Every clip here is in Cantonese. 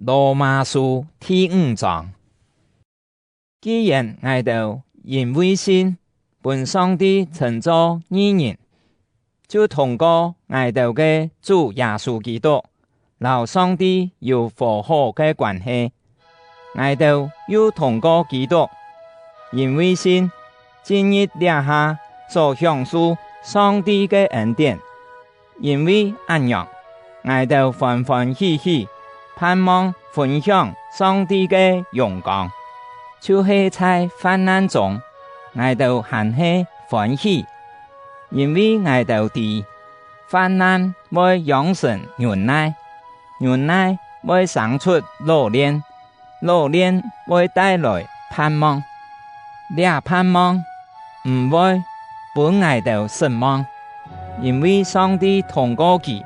羅馬書第5章。既然我哋因為信，本上帝稱作義人，就通過我哋嘅主耶穌基督，與上帝有和好嘅關係。我哋又通過基督，因為信，今日底下所享受上帝嘅恩典。因為這樣，我哋歡歡喜喜，盼望分享上帝嘅榮光。就是在患難中，我哋還是歡喜，因為我哋知患難會養成忍耐，忍耐會生出老練，老練會帶來盼望，這盼望唔會本我哋失望，因為上帝通過佢，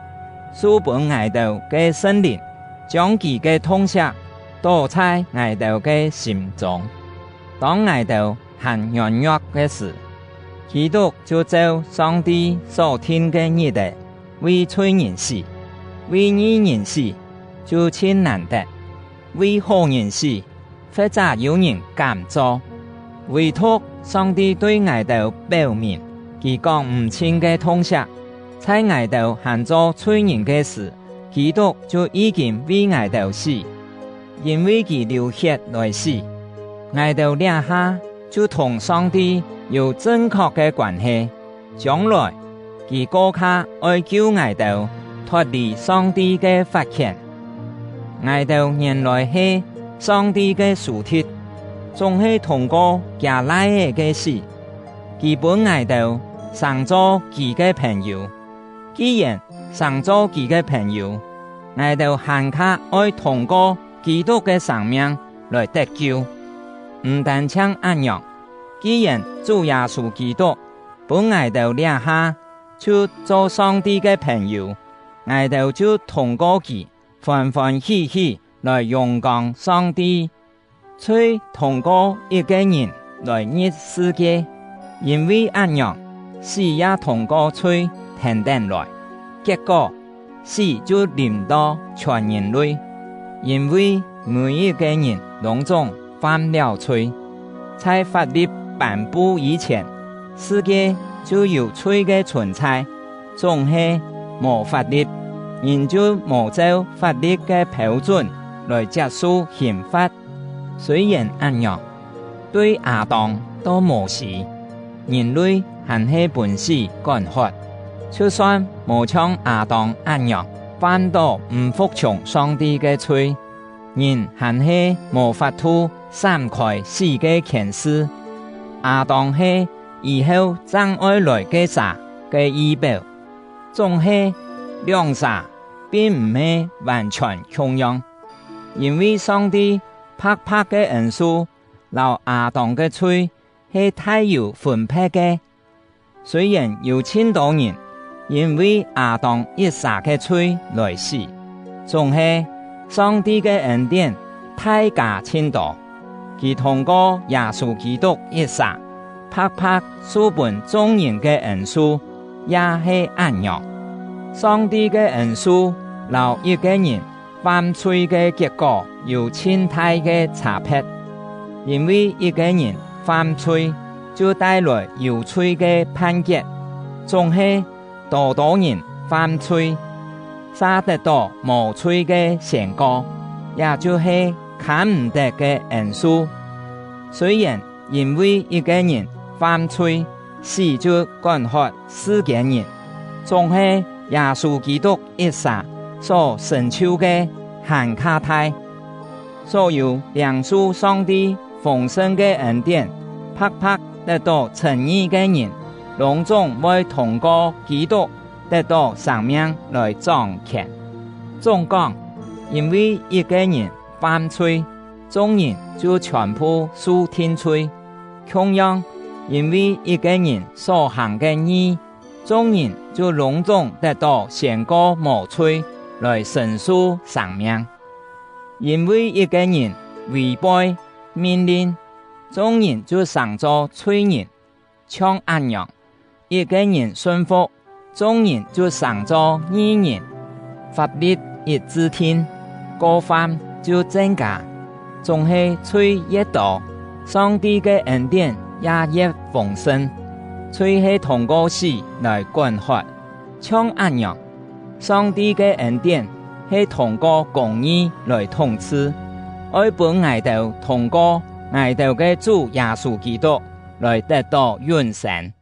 使本我哋嘅聖靈將佢嘅通曉倒在我哋嘅心中。當我哋還軟弱嘅時，基督就照上帝所聽嘅義的，為罪人死，為義人死就千難得，為好人死或者有人敢做。唯獨上帝對我哋表明，佢講唔清嘅通曉，在我哋還做罪人嘅時，基督就已經為我哋死，因為佢流血來死。我哋兩下就同上帝有正確嘅關係，將來佢國家愛救我哋脫離上帝嘅法權。我哋原來係上帝嘅屬體，總係通過加拉嘅死，佢本我哋成做佢嘅朋友。既然成做佢嘅朋友，我哋還卡愛通過基督嘅生命來得救。唔單像這樣，既然主耶穌基督本我哋兩下就做上帝嘅朋友，我哋就通過佢歡歡喜喜來榮光上帝，再通過一個人來熱世界，因為這樣死也通過罪平等來，結果死就臨到全人類，因為每一個人攏總犯了罪，在法律頒布以前，世界就有罪嘅存在，總係無法律，人就無照法律嘅標準來接受刑罰。雖然這樣，對亞當都無事，人類還是本是乾渴，就算無像亞當這樣犯到唔服從上帝嘅罪，人還是無法度閃開死嘅權勢。亞當係以後將愛來嘅啥嘅預表，總係兩啥並唔係完全同樣，因為上帝拍拍嘅恩賜，留亞當嘅罪係太有分配嘅。雖然有千多人因為亞當一撒嘅罪來死，總係上帝嘅恩典太加千多。佢通過耶穌基督一撒，拍拍書本眾人嘅恩賜，也係這樣。上帝嘅恩賜，留一個人犯罪嘅結果有千大嘅差別，因為一個人犯罪就帶來有罪嘅判決，總係多多人犯罪，殺得到無罪嘅成果，也就是看唔得嘅恩賜。雖然因為一個人犯罪，死就干渴世間人，總係耶穌基督一撒所成就嘅很卡大。所有領受上帝豐盛嘅恩典，拍拍得到稱義嘅人，攏總會通過基督得到生命來彰顯。總講，因為一個人犯罪，眾人就全部受天罪；同樣，因為一個人所行嘅義，眾人就攏總得到勝過無罪來承受生命。因為一個人違背命令，眾人就成做罪人；像這樣，一個人順服，眾人就成做義人。法律一制定，過犯就增加，总是嘴越多，上帝的恩典也越丰盛。嘴是通过死来管辖，像安样，上帝的恩典是通过公義來統治，愛本愛豆通過愛豆嘅主耶穌基督來得到永生。